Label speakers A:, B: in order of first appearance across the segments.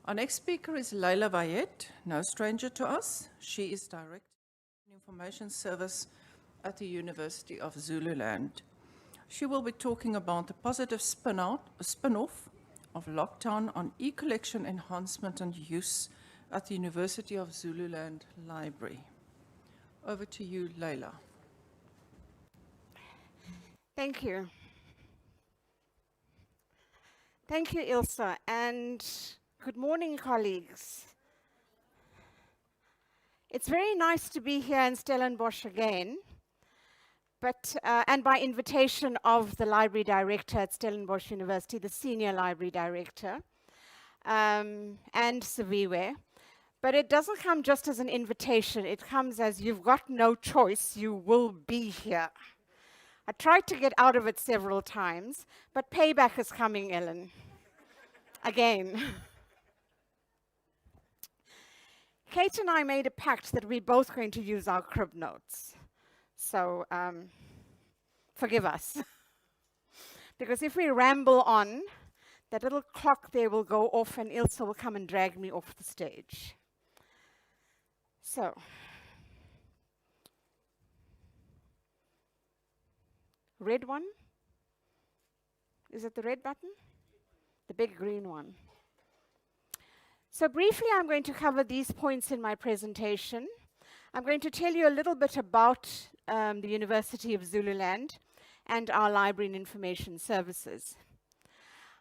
A: Our next speaker is Laila Vahed, no stranger to us. She is Director of Information Service at the University of Zululand. She will be talking about the positive spin-off of lockdown on e-collection enhancement and use at the University of Zululand Library. Over to you, Laila.
B: Thank you. Thank you, Ilse, and good morning, colleagues. It's very nice to be here in Stellenbosch again, and by invitation of the library director at Stellenbosch University, the senior library director, and Saviwe. But it doesn't come just as an invitation, it comes as you've got no choice, you will be here. I tried to get out of it several times, but payback is coming, Ellen. Again. Kate and I made a pact that we're both going to use our crib notes. So forgive us. Because if we ramble on, that little clock there will go off and Ilse will come and drag me off the stage. So, red one? Is it the red button? The big green one. So briefly, I'm going to cover these points in my presentation. I'm going to tell you a little bit about the University of Zululand and our library and information services.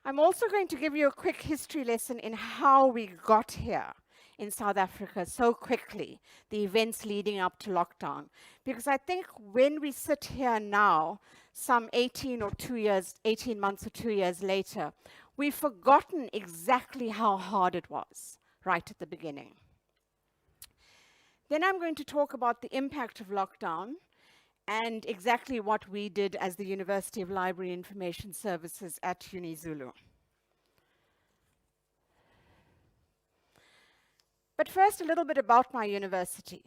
B: I'm also going to give you a quick history lesson in how we got here in South Africa so quickly, the events leading up to lockdown. Because I think when we sit here now, some 18 months or 2 years later, we've forgotten exactly how hard it was right at the beginning. Then I'm going to talk about the impact of lockdown and exactly what we did as the University of Library Information Services at UNIZULU. But first, a little bit about my university.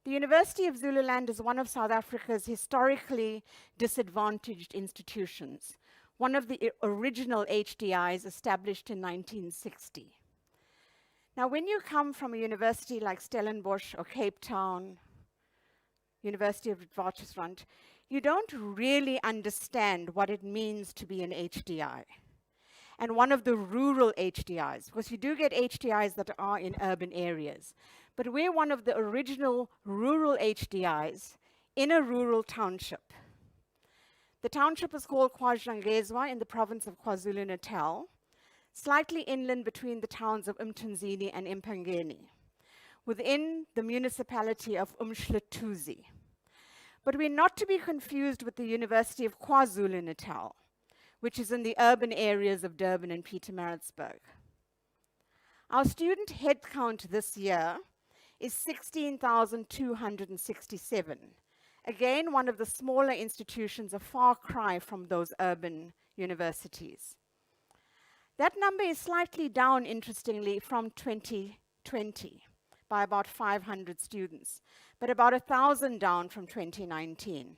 B: The University of Zululand is one of South Africa's historically disadvantaged institutions, one of the original HDIs established in 1960. Now, when you come from a university like Stellenbosch or Cape Town, University of Witwatersrand, you don't really understand what it means to be an HDI. And one of the rural HDIs, because you do get HDIs that are in urban areas, but we're one of the original rural HDIs in a rural township. The township is called KwaZhangezwa in the province of KwaZulu-Natal, slightly inland between the towns of Umtunzini and Impangeni, within the municipality of Umhlatuzi. But we're not to be confused with the University of KwaZulu-Natal, which is in the urban areas of Durban and Pietermaritzburg. Our student headcount this year is 16,267. Again, one of the smaller institutions, a far cry from those urban universities. That number is slightly down, interestingly, from 2020 by about 500 students, but about 1,000 down from 2019.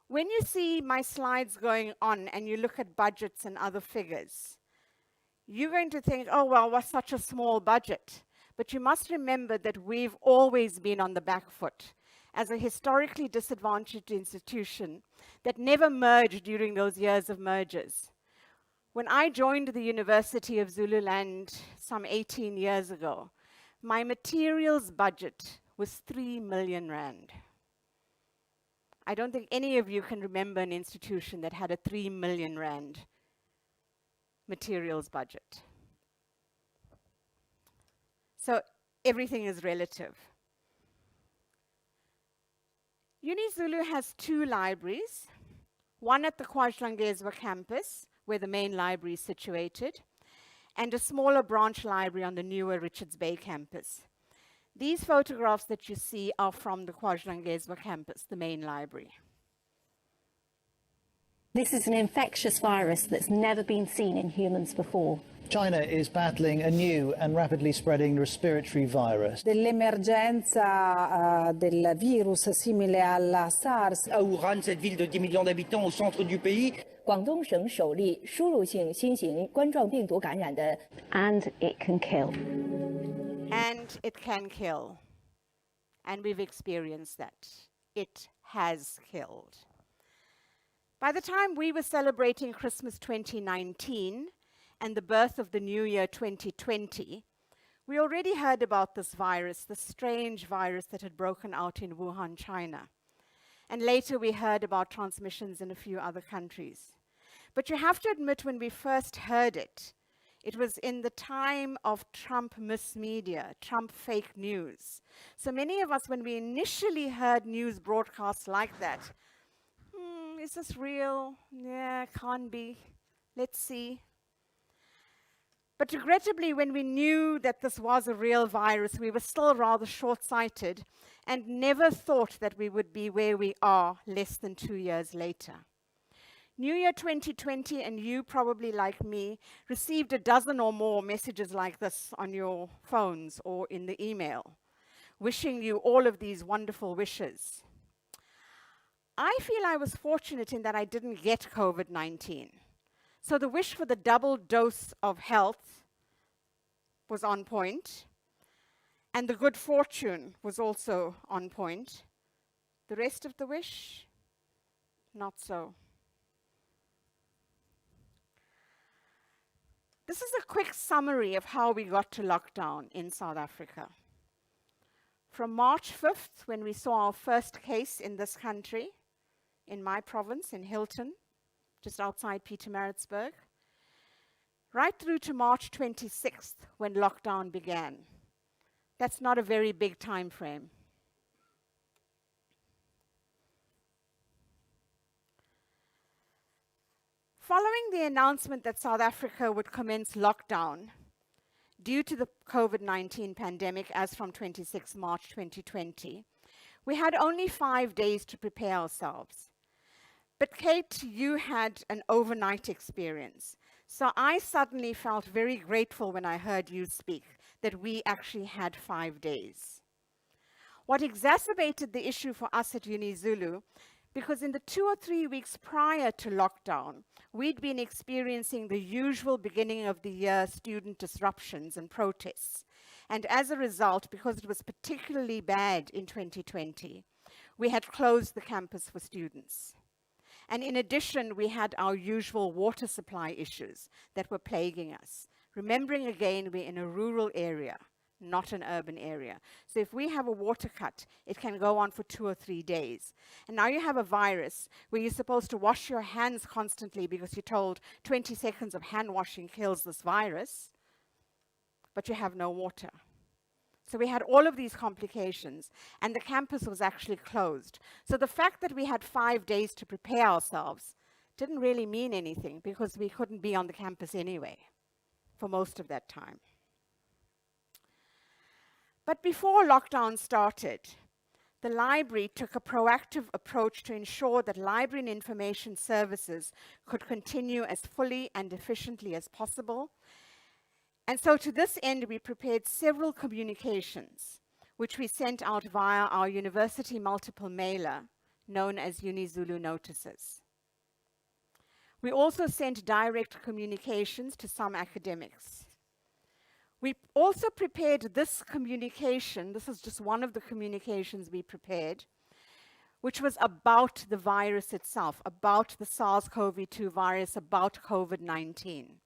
B: When you see my slides going on and you look at budgets and other figures, you're going to think, oh, well, what's such a small budget? But you must remember that we've always been on the back foot as a historically disadvantaged institution that never merged during those years of mergers. When I joined the University of Zululand some 18 years ago, my materials budget was 3 million rand. I don't think any of you can remember an institution that had a 3 million rand materials budget. So everything is relative. UNIZULU has 2 libraries, one at the KwaZhangezwa campus, where the main library is situated, and a smaller branch library on the newer Richards Bay campus. These photographs that you see are from the KwaZhangezwa campus, the main library.
C: This is an infectious virus that's never been seen in humans before.
D: China is battling a new and rapidly spreading respiratory virus.
E: Dell'emergenza del virus simile alla SARS.
F: À Wuhan, cette ville de 10 millions d'habitants au centre du pays.
E: 广东省首例输入性新型冠状病毒感染的
C: And it can kill.
B: And it can kill. And we've experienced that. It has killed. By the time we were celebrating Christmas 2019 and the birth of the new year 2020, we already heard about this virus, the strange virus that had broken out in Wuhan, China. And later we heard about transmissions in a few other countries. But you have to admit, when we first heard it, it was in the time of Trump mismedia, Trump fake news. So many of us, when we initially heard news broadcasts like that, is this real? Yeah, can't be. Let's see. But regrettably, when we knew that this was a real virus, we were still rather short-sighted and never thought that we would be where we are less than 2 years later. New Year 2020, and you probably like me, received a dozen or more messages like this on your phones or in the email, wishing you all of these wonderful wishes. I feel I was fortunate in that I didn't get COVID-19. So the wish for the double dose of health was on point, and the good fortune was also on point. The rest of the wish, not so. This is a quick summary of how we got to lockdown in South Africa. From March 5th, when we saw our first case in this country, in my province, in Hilton, just outside Pietermaritzburg, right through to March 26th, when lockdown began. That's not a very big time frame. Following the announcement that South Africa would commence lockdown due to the COVID-19 pandemic as from 26 March 2020, we had only 5 days to prepare ourselves. But Kate, you had an overnight experience. So I suddenly felt very grateful when I heard you speak that we actually had 5 days. What exacerbated the issue for us at UNIZULU, because in the 2 or 3 weeks prior to lockdown, we'd been experiencing the usual beginning of the year student disruptions and protests. And as a result, because it was particularly bad in 2020, we had closed the campus for students. And in addition, we had our usual water supply issues that were plaguing us. Remembering again, we're in a rural area, not an urban area. So if we have a water cut, it can go on for 2 or 3 days. And now you have a virus where you're supposed to wash your hands constantly because you're told 20 seconds of hand washing kills this virus, but you have no water. So we had all of these complications, and the campus was actually closed. So the fact that we had 5 days to prepare ourselves didn't really mean anything because we couldn't be on the campus anyway for most of that time. But before lockdown started, the library took a proactive approach to ensure that library and information services could continue as fully and efficiently as possible. And so to this end, we prepared several communications, which we sent out via our university multiple mailer, known as UNIZULU notices. We also sent direct communications to some academics. We also prepared this communication, this is just one of the communications we prepared, which was about the virus itself, about the SARS-CoV-2 virus, about COVID-19.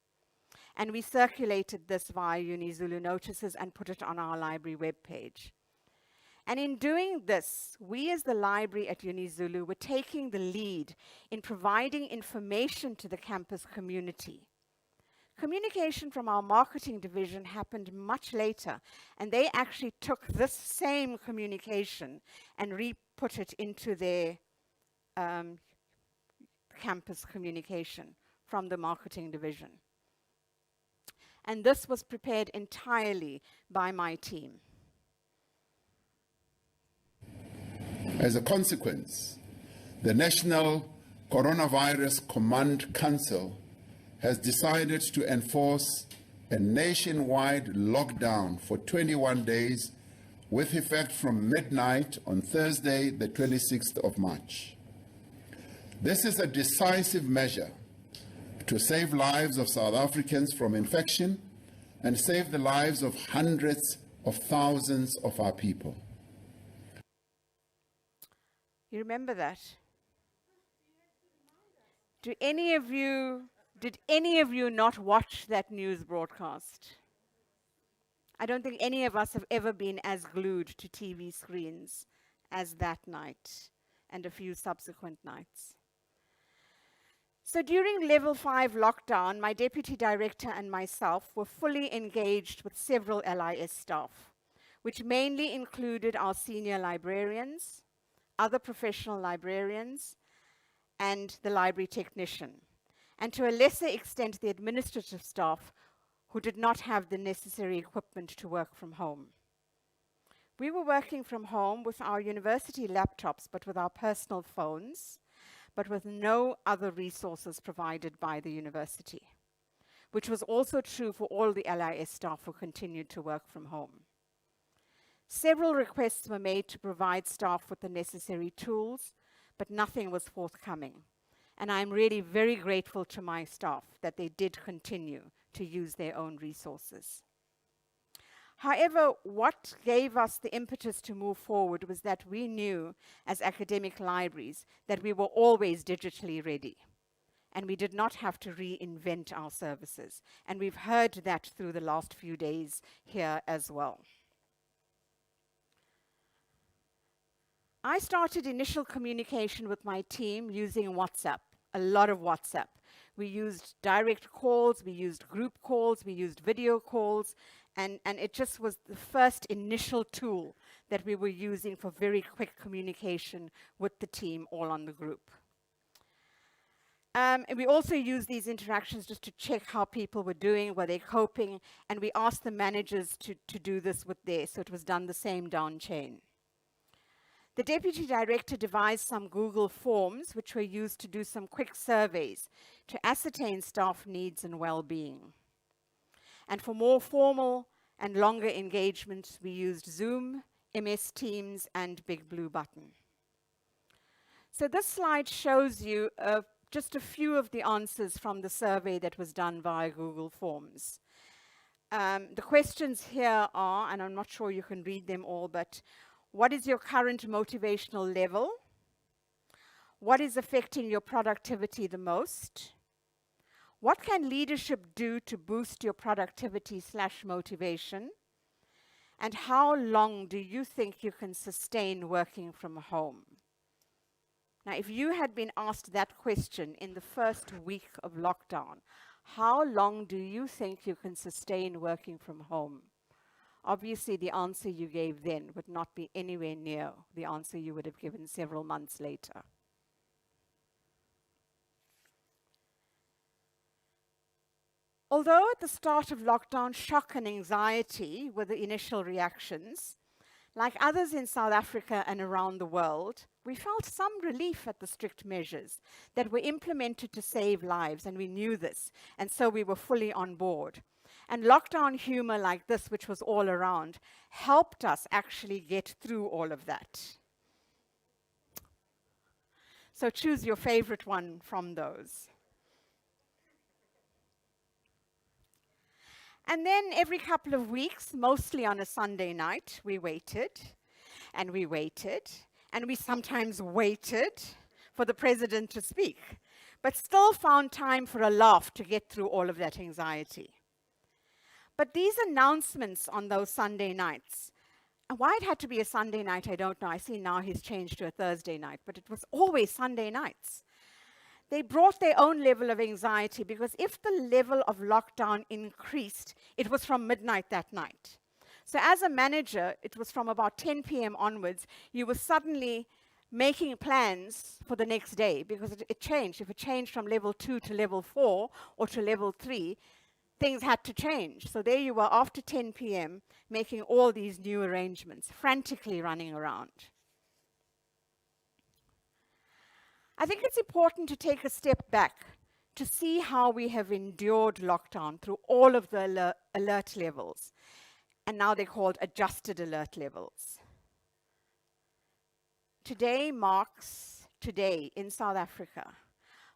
B: And we circulated this via UNIZULU notices and put it on our library webpage. And in doing this, we as the library at UNIZULU were taking the lead in providing information to the campus community. Communication from our marketing division happened much later, and they actually took this same communication and re-put it into their campus communication from the marketing division. And this was prepared entirely by my team.
F: As a consequence, the National Coronavirus Command Council has decided to enforce a nationwide lockdown for 21 days with effect from midnight on Thursday, the 26th of March. This is a decisive measure to save lives of South Africans from infection and save the lives of hundreds of thousands of our people.
B: You remember that? Did any of you not watch that news broadcast? I don't think any of us have ever been as glued to TV screens as that night and a few subsequent nights. So during level 5 lockdown, my deputy director and myself were fully engaged with several LIS staff, which mainly included our senior librarians, other professional librarians, and the library technician, and to a lesser extent the administrative staff who did not have the necessary equipment to work from home. We were working from home with our university laptops, but with our personal phones, but with no other resources provided by the university, which was also true for all the LIS staff who continued to work from home. Several requests were made to provide staff with the necessary tools, but nothing was forthcoming. And I'm really very grateful to my staff that they did continue to use their own resources. However, what gave us the impetus to move forward was that we knew as academic libraries that we were always digitally ready, and we did not have to reinvent our services. And we've heard that through the last few days here as well. I started initial communication with my team using WhatsApp, a lot of WhatsApp. We used direct calls, we used group calls, we used video calls, and it just was the first initial tool that we were using for very quick communication with the team all on the group. And we also used these interactions just to check how people were doing, were they coping, and we asked the managers to do this with theirs, so it was done the same down chain. The deputy director devised some Google forms which were used to do some quick surveys to ascertain staff needs and well-being. And for more formal and longer engagements, we used Zoom, MS Teams, and Big Blue Button. So this slide shows you just a few of the answers from the survey that was done via Google Forms. The questions here are, and I'm not sure you can read them all, but what is your current motivational level? What is affecting your productivity the most? What can leadership do to boost your productivity/motivation? And how long do you think you can sustain working from home? Now, if you had been asked that question in the first week of lockdown, how long do you think you can sustain working from home? Obviously, the answer you gave then would not be anywhere near the answer you would have given several months later. Although at the start of lockdown, shock and anxiety were the initial reactions, like others in South Africa and around the world, we felt some relief at the strict measures that were implemented to save lives, and we knew this, and so we were fully on board. And lockdown humor like this, which was all around, helped us actually get through all of that. So choose your favorite one from those. And then every couple of weeks, mostly on a Sunday night, we waited, and we waited, and we sometimes waited for the president to speak, but still found time for a laugh to get through all of that anxiety. But these announcements on those Sunday nights, and why it had to be a Sunday night, I don't know. I see now he's changed to a Thursday night, but it was always Sunday nights. They brought their own level of anxiety, because if the level of lockdown increased, it was from midnight that night. So as a manager, it was from about 10 p.m. onwards, you were suddenly making plans for the next day, because it changed. If it changed from level 2 to level 4 or to level 3, things had to change. So there you were after 10 p.m. making all these new arrangements, frantically running around. I think it's important to take a step back to see how we have endured lockdown through all of the alert levels, and now they're called adjusted alert levels. Today in South Africa,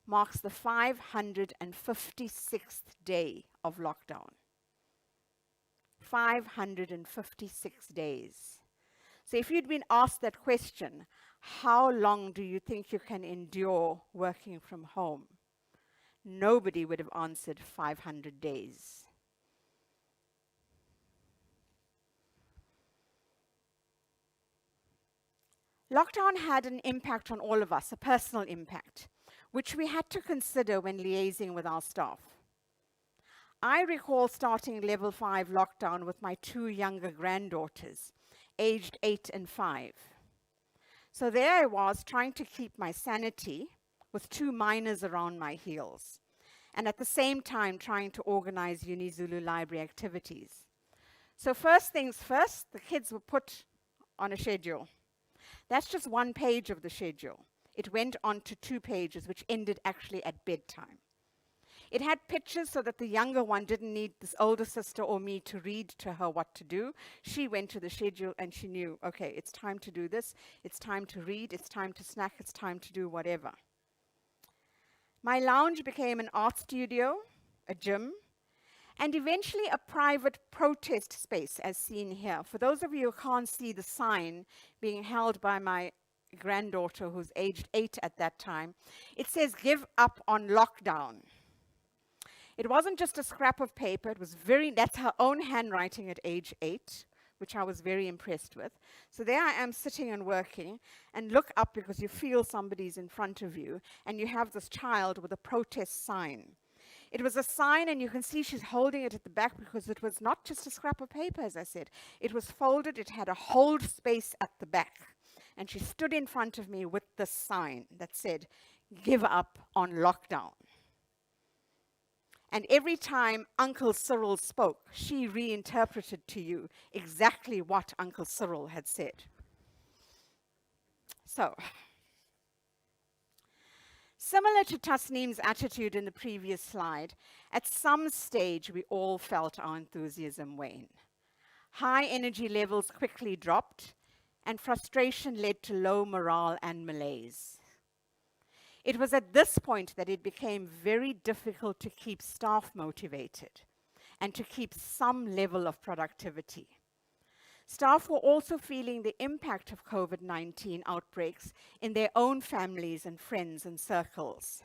B: marks the 556th day of lockdown. 556 days. So if you'd been asked that question, how long do you think you can endure working from home? Nobody would have answered 500 days. Lockdown had an impact on all of us, a personal impact, which we had to consider when liaising with our staff. I recall starting level 5 lockdown with my 2 younger granddaughters, aged 8 and 5. So there I was trying to keep my sanity with 2 minors around my heels, and at the same time trying to organize UNIZULU Library activities. So first things first, the kids were put on a schedule. That's just 1 page of the schedule. It went on to 2 pages, which ended actually at bedtime. It had pictures so that the younger one didn't need this older sister or me to read to her what to do. She went to the schedule and she knew, okay, it's time to do this, it's time to read, it's time to snack, it's time to do whatever. My lounge became an art studio, a gym, and eventually a private protest space, as seen here. For those of you who can't see the sign being held by my granddaughter, who's aged 8 at that time, it says, "Give up on lockdown." It wasn't just a scrap of paper, it was that's her own handwriting at age 8, which I was very impressed with. So there I am sitting and working, and look up because you feel somebody's in front of you, and you have this child with a protest sign. It was a sign, and you can see she's holding it at the back because it was not just a scrap of paper, as I said. It was folded, it had a hold space at the back. And she stood in front of me with this sign that said, "Give up on lockdown." And every time Uncle Cyril spoke, she reinterpreted to you exactly what Uncle Cyril had said. So, similar to Tasneem's attitude in the previous slide, at some stage we all felt our enthusiasm wane. High energy levels quickly dropped, and frustration led to low morale and malaise. It was at this point that it became very difficult to keep staff motivated and to keep some level of productivity. Staff were also feeling the impact of COVID-19 outbreaks in their own families and friends and circles.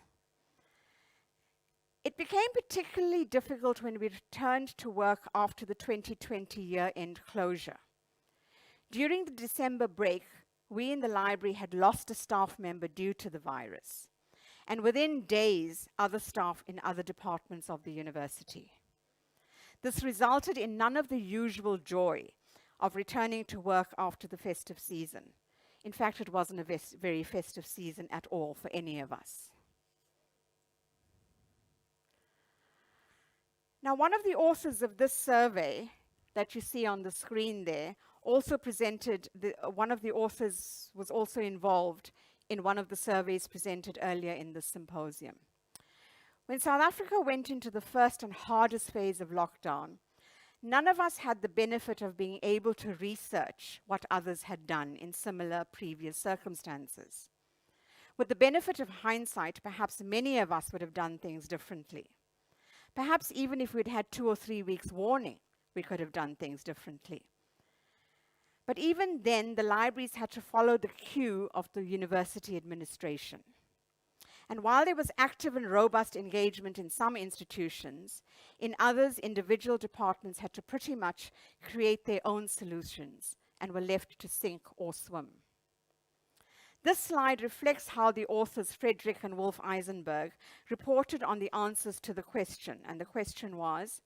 B: It became particularly difficult when we returned to work after the 2020 year-end closure. During the December break, we in the library had lost a staff member due to the virus, and within days, other staff in other departments of the university. This resulted in none of the usual joy of returning to work after the festive season. In fact, it wasn't a very festive season at all for any of us. Now, one of the authors of this survey that you see on the screen there also presented, one of the authors was also involved in one of the surveys presented earlier in the symposium. When South Africa went into the first and hardest phase of lockdown, none of us had the benefit of being able to research what others had done in similar previous circumstances. With the benefit of hindsight, perhaps many of us would have done things differently. Perhaps even if we'd had 2 or 3 weeks warning, we could have done things differently. But even then, the libraries had to follow the cue of the university administration. And while there was active and robust engagement in some institutions, in others, individual departments had to pretty much create their own solutions and were left to sink or swim. This slide reflects how the authors Frederick and Wolf Eisenberg reported on the answers to the question, and the question was,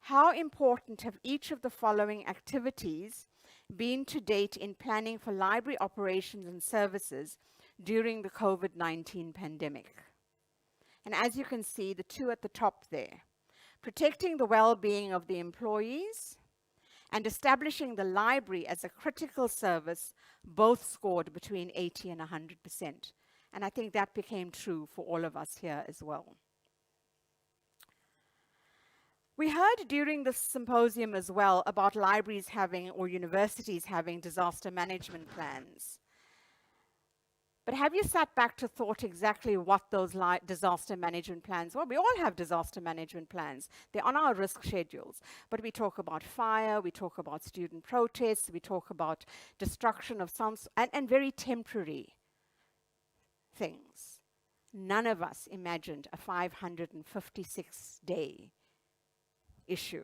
B: how important have each of the following activities been to date in planning for library operations and services during the COVID-19 pandemic? And as you can see, the 2 at the top there, protecting the well-being of the employees and establishing the library as a critical service, both scored between 80 and 100%. And I think that became true for all of us here as well. We heard during the symposium as well about libraries having, or universities having, disaster management plans. But have you sat back to thought exactly what those disaster management plans were? We all have disaster management plans. They're on our risk schedules. But we talk about fire, we talk about student protests, we talk about destruction of some, and very temporary things. None of us imagined a 556-day issue.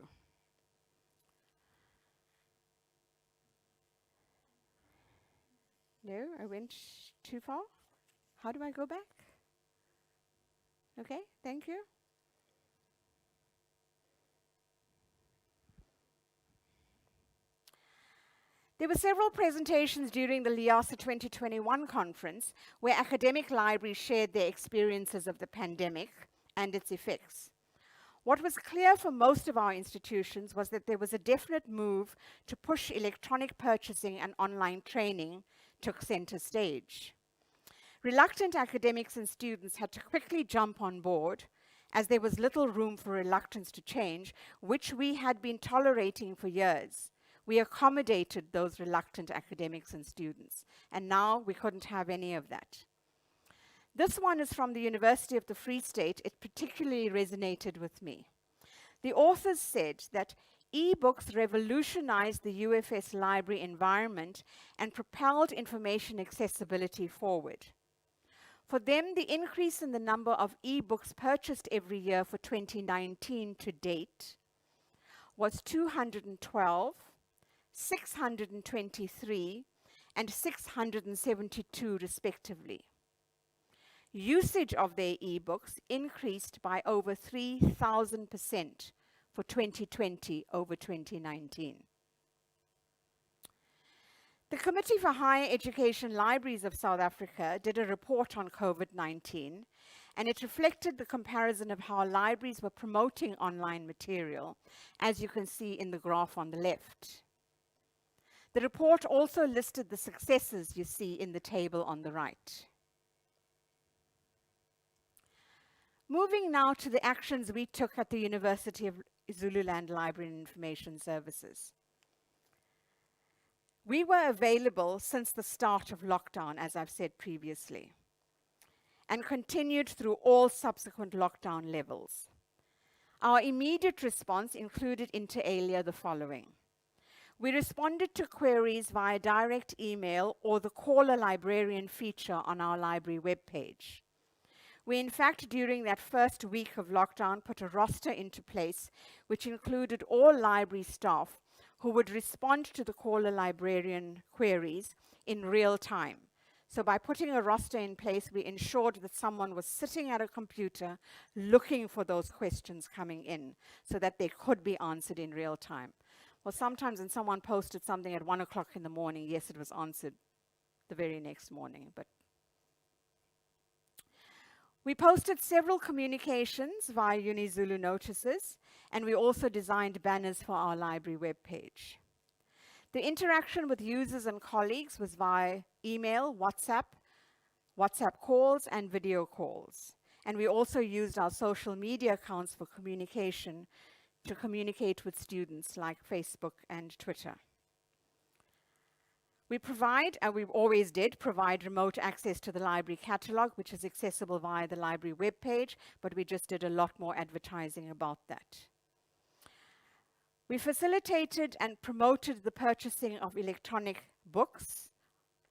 B: No, I went too far. How do I go back? Okay, thank you. There were several presentations during the LIASA 2021 conference where academic libraries shared their experiences of the pandemic and its effects. What was clear for most of our institutions was that there was a definite move to push electronic purchasing and online training took center stage. Reluctant academics and students had to quickly jump on board, as there was little room for reluctance to change, which we had been tolerating for years. We accommodated those reluctant academics and students, and now we couldn't have any of that. This one is from the University of the Free State. It particularly resonated with me. The authors said that e-books revolutionized the UFS library environment and propelled information accessibility forward. For them, the increase in the number of e-books purchased every year for 2019 to date was 212, 623, and 672 respectively. Usage of their e-books increased by over 3,000% for 2020 over 2019. The Committee for Higher Education Libraries of South Africa did a report on COVID-19, and it reflected the comparison of how libraries were promoting online material, as you can see in the graph on the left. The report also listed the successes you see in the table on the right. Moving now to the actions we took at the University of Zululand Library and Information Services. We were available since the start of lockdown, as I've said previously, and continued through all subsequent lockdown levels. Our immediate response included inter alia the following. We responded to queries via direct email or the Call a Librarian feature on our library webpage. We, in fact, during that first week of lockdown, put a roster into place which included all library staff who would respond to the Call a Librarian queries in real time. So by putting a roster in place, we ensured that someone was sitting at a computer looking for those questions coming in so that they could be answered in real time. Well, sometimes when someone posted something at 1 o'clock in the morning, yes, it was answered the very next morning, but we posted several communications via UNIZULU notices, and we also designed banners for our library webpage. The interaction with users and colleagues was via email, WhatsApp calls, and video calls. And we also used our social media accounts for communication to communicate with students like Facebook and Twitter. We provide, and we always did, provide remote access to the library catalog, which is accessible via the library webpage, but we just did a lot more advertising about that. We facilitated and promoted the purchasing of electronic books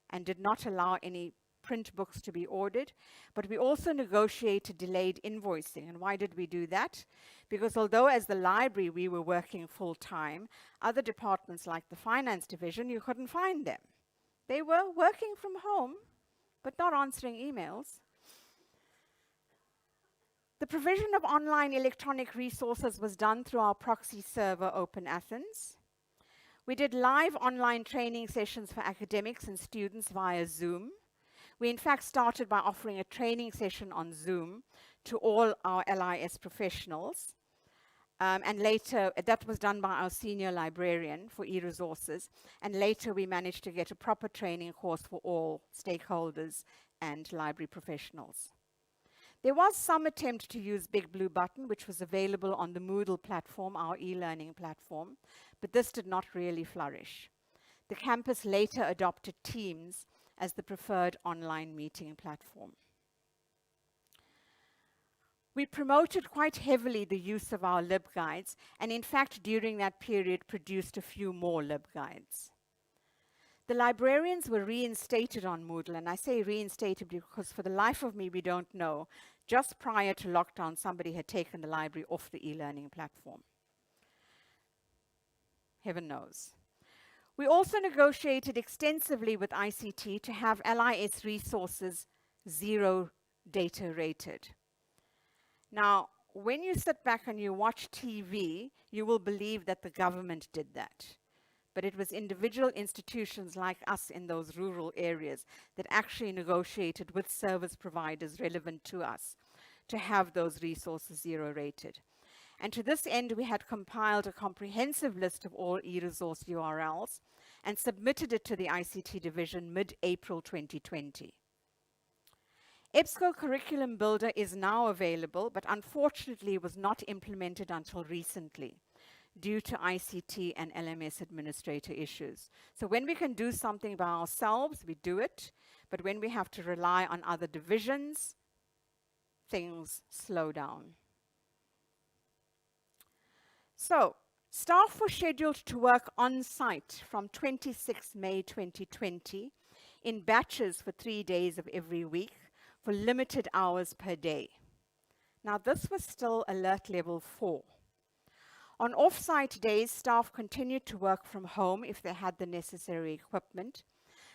B: and did not allow any print books to be ordered, but we also negotiated delayed invoicing. And why did we do that? Because although as the library we were working full-time, other departments like the finance division, you couldn't find them. They were working from home, but not answering emails. The provision of online electronic resources was done through our proxy server, Open Athens. We did live online training sessions for academics and students via Zoom. We in fact started by offering a training session on Zoom to all our LIS professionals. And later, that was done by our senior librarian for e-resources. And later we managed to get a proper training course for all stakeholders and library professionals. There was some attempt to use Big Blue Button, which was available on the Moodle platform, our e-learning platform, but this did not really flourish. The campus later adopted Teams, as the preferred online meeting platform. We promoted quite heavily the use of our LibGuides, and in fact, during that period, produced a few more LibGuides. The librarians were reinstated on Moodle, and I say reinstated because for the life of me, we don't know. Just prior to lockdown, somebody had taken the library off the e-learning platform. Heaven knows. We also negotiated extensively with ICT to have LIS resources zero data rated. Now, when you sit back and you watch TV, you will believe that the government did that. But it was individual institutions like us in those rural areas that actually negotiated with service providers relevant to us to have those resources zero rated. And to this end, we had compiled a comprehensive list of all e-resource URLs and submitted it to the ICT division mid-April 2020. EBSCO Curriculum Builder is now available, but unfortunately was not implemented until recently due to ICT and LMS administrator issues. So when we can do something by ourselves, we do it, but when we have to rely on other divisions, things slow down. So, staff were scheduled to work on site from 26 May 2020 in batches for 3 days of every week for limited hours per day. Now, this was still alert level 4. On off-site days, staff continued to work from home if they had the necessary equipment,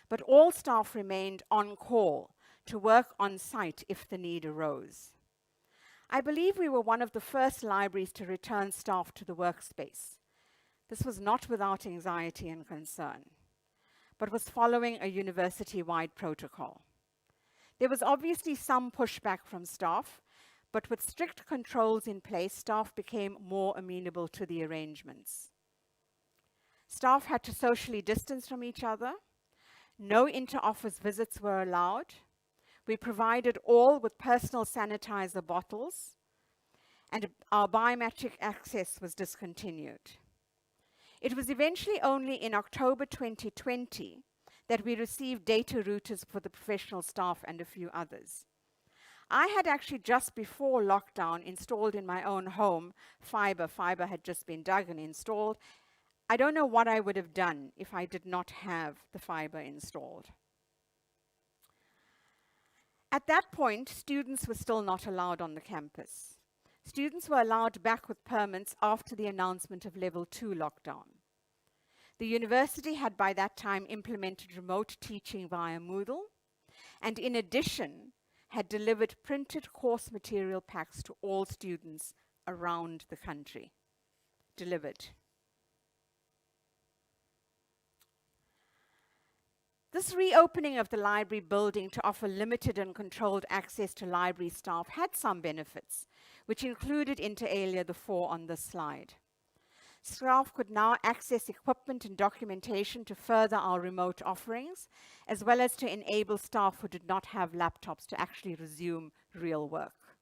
B: but all staff remained on call to work on site if the need arose. I believe we were one of the first libraries to return staff to the workspace. This was not without anxiety and concern, but was following a university-wide protocol. There was obviously some pushback from staff, but with strict controls in place, staff became more amenable to the arrangements. Staff had to socially distance from each other. No inter-office visits were allowed. We provided all with personal sanitizer bottles, and our biometric access was discontinued. It was eventually only in October 2020 that we received data routers for the professional staff and a few others. I had actually just before lockdown installed in my own home fiber. Fiber had just been dug and installed. I don't know what I would have done if I did not have the fiber installed. At that point, students were still not allowed on the campus. Students were allowed back with permits after the announcement of level 2 lockdown. The university had by that time implemented remote teaching via Moodle, and in addition, had delivered printed course material packs to all students around the country. Delivered. This reopening of the library building to offer limited and controlled access to library staff had some benefits, which included inter alia the 4 on this slide. Staff could now access equipment and documentation to further our remote offerings, as well as to enable staff who did not have laptops to actually resume real work.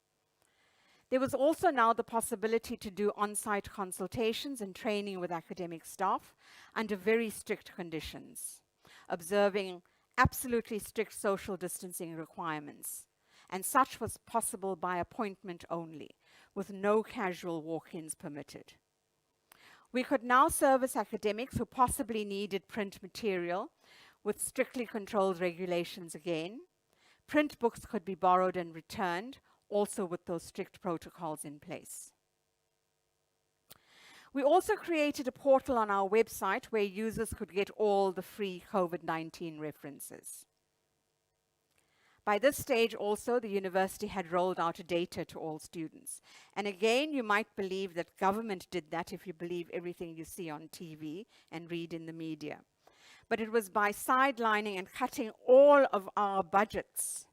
B: There was also now the possibility to do on-site consultations and training with academic staff under very strict conditions, observing absolutely strict social distancing requirements, and such was possible by appointment only, with no casual walk-ins permitted. We could now service academics who possibly needed print material with strictly controlled regulations again. Print books could be borrowed and returned, also with those strict protocols in place. We also created a portal on our website where users could get all the free COVID-19 references. By this stage also, the university had rolled out data to all students. And again, you might believe that government did that if you believe everything you see on TV and read in the media. But it was by sidelining and cutting all of our budgets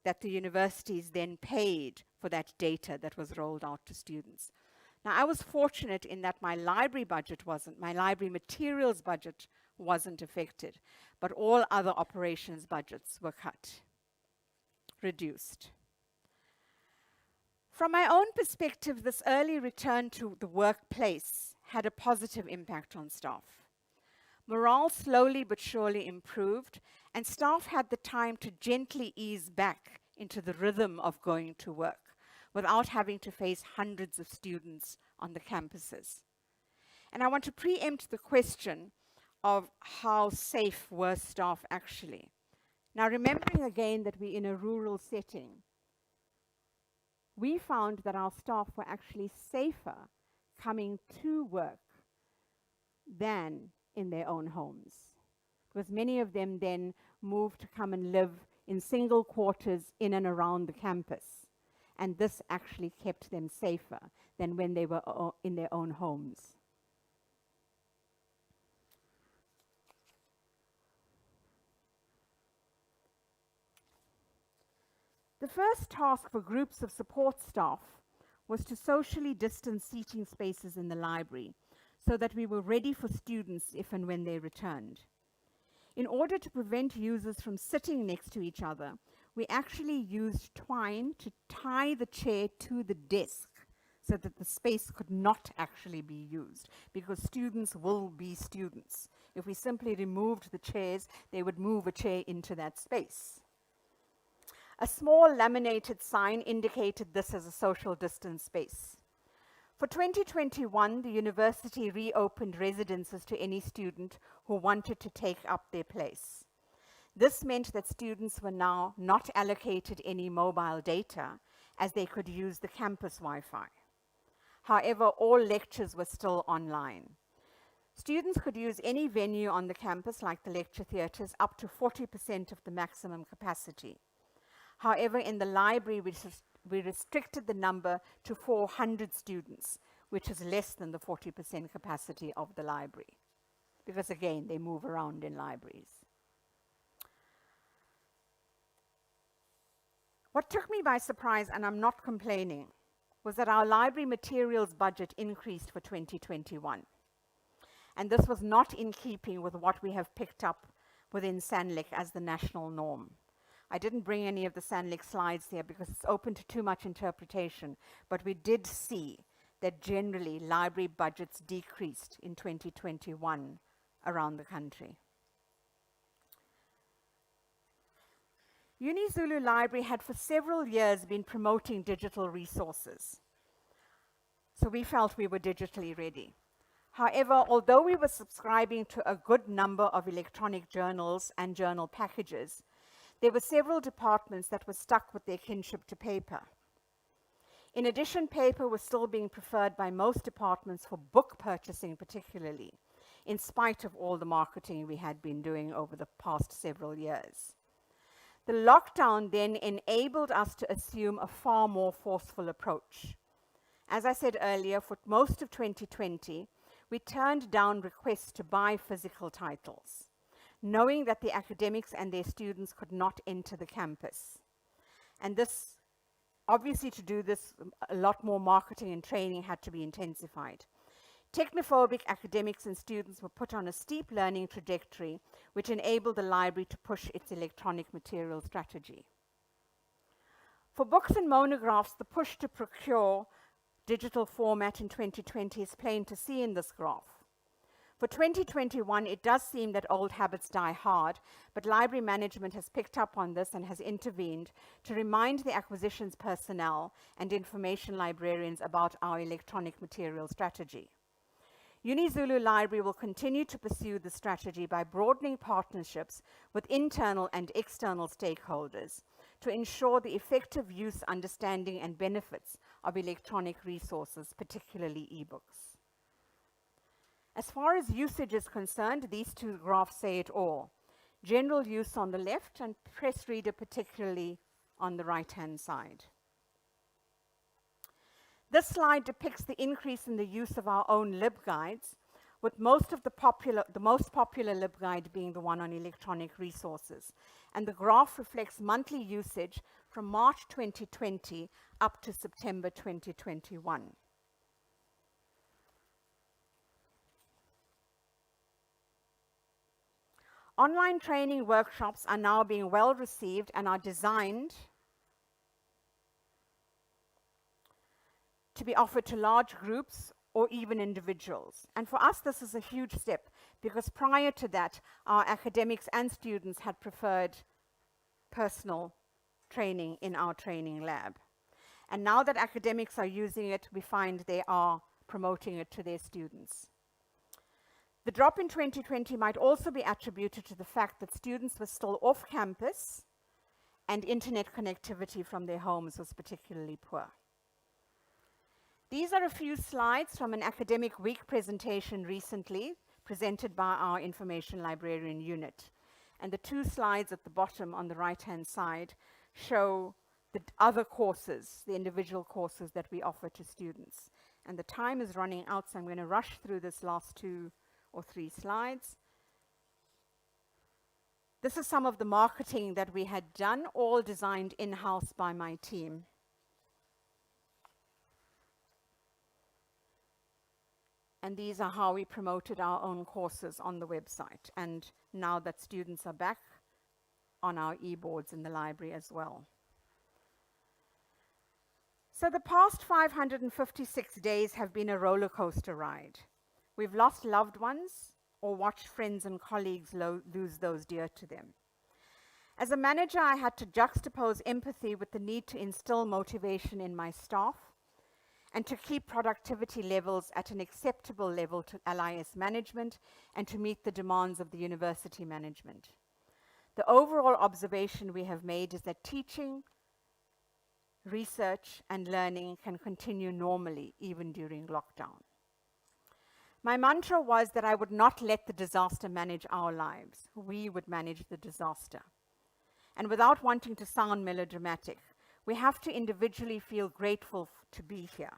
B: that the universities then paid for that data that was rolled out to students. Now, I was fortunate in that my library materials budget wasn't affected, but all other operations budgets were cut, reduced. From my own perspective, this early return to the workplace had a positive impact on staff. Morale slowly but surely improved, and staff had the time to gently ease back into the rhythm of going to work without having to face hundreds of students on the campuses. And I want to preempt the question of how safe were staff actually. Now, remembering again that we're in a rural setting, we found that our staff were actually safer coming to work than in their own homes, because many of them then moved to come and live in single quarters in and around the campus, and this actually kept them safer than when they were in their own homes. The first task for groups of support staff was to socially distance seating spaces in the library so that we were ready for students if and when they returned. In order to prevent users from sitting next to each other, we actually used twine to tie the chair to the desk so that the space could not actually be used, because students will be students. If we simply removed the chairs, they would move a chair into that space. A small laminated sign indicated this as a social distance space. For 2021, the university reopened residences to any student who wanted to take up their place. This meant that students were now not allocated any mobile data, as they could use the campus Wi-Fi. However, all lectures were still online. Students could use any venue on the campus, like the lecture theatres, up to 40% of the maximum capacity. However, in the library, we restricted the number to 400 students, which is less than the 40% capacity of the library, because again, they move around in libraries. What took me by surprise, and I'm not complaining, was that our library materials budget increased for 2021. And this was not in keeping with what we have picked up within SANLEC as the national norm. I didn't bring any of the SANLEC slides here because it's open to too much interpretation, but we did see that generally library budgets decreased in 2021 around the country. UNIZULU Library had for several years been promoting digital resources, so we felt we were digitally ready. However, although we were subscribing to a good number of electronic journals and journal packages, there were several departments that were stuck with their kinship to paper. In addition, paper was still being preferred by most departments for book purchasing particularly, in spite of all the marketing we had been doing over the past several years. The lockdown then enabled us to assume a far more forceful approach. As I said earlier, for most of 2020, we turned down requests to buy physical titles, knowing that the academics and their students could not enter the campus. And this, obviously to do this, a lot more marketing and training had to be intensified. Technophobic academics and students were put on a steep learning trajectory, which enabled the library to push its electronic material strategy. For books and monographs, the push to procure digital format in 2020 is plain to see in this graph. For 2021, it does seem that old habits die hard, but library management has picked up on this and has intervened to remind the acquisitions personnel and information librarians about our electronic material strategy. UNIZULU Library will continue to pursue the strategy by broadening partnerships with internal and external stakeholders to ensure the effective use, understanding, and benefits of electronic resources, particularly ebooks. As far as usage is concerned, these two graphs say it all. General use on the left and press reader particularly on the right-hand side. This slide depicts the increase in the use of our own LibGuides, with the most popular LibGuide being the one on electronic resources. And the graph reflects monthly usage from March 2020 up to September 2021. Online training workshops are now being well received and are designed to be offered to large groups or even individuals. And for us, this is a huge step, because prior to that, our academics and students had preferred personal training in our training lab. And now that academics are using it, we find they are promoting it to their students. The drop in 2020 might also be attributed to the fact that students were still off campus and internet connectivity from their homes was particularly poor. These are a few slides from an academic week presentation recently presented by our information librarian unit. And the two slides at the bottom on the right-hand side show the other courses, the individual courses that we offer to students. And the time is running out, so I'm going to rush through this last 2 or 3 slides. This is some of the marketing that we had done, all designed in-house by my team. And these are how we promoted our own courses on the website. And now that students are back on our e-boards in the library as well. So the past 556 days have been a roller coaster ride. We've lost loved ones or watched friends and colleagues lose those dear to them. As a manager, I had to juxtapose empathy with the need to instill motivation in my staff and to keep productivity levels at an acceptable level to LIS management and to meet the demands of the university management. The overall observation we have made is that teaching, research, and learning can continue normally, even during lockdown. My mantra was that I would not let the disaster manage our lives. We would manage the disaster. And without wanting to sound melodramatic, we have to individually feel grateful to be here.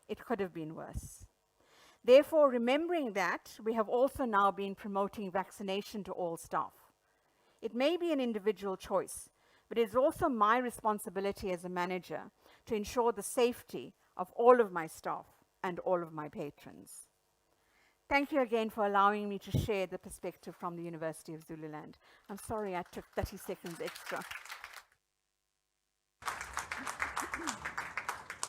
B: It could have been worse. Therefore, remembering that, we have also now been promoting vaccination to all staff. It may be an individual choice, but it is also my responsibility as a manager to ensure the safety of all of my staff and all of my patrons. Thank you again for allowing me to share the perspective from the University of Zululand. I'm sorry I took 30 seconds extra.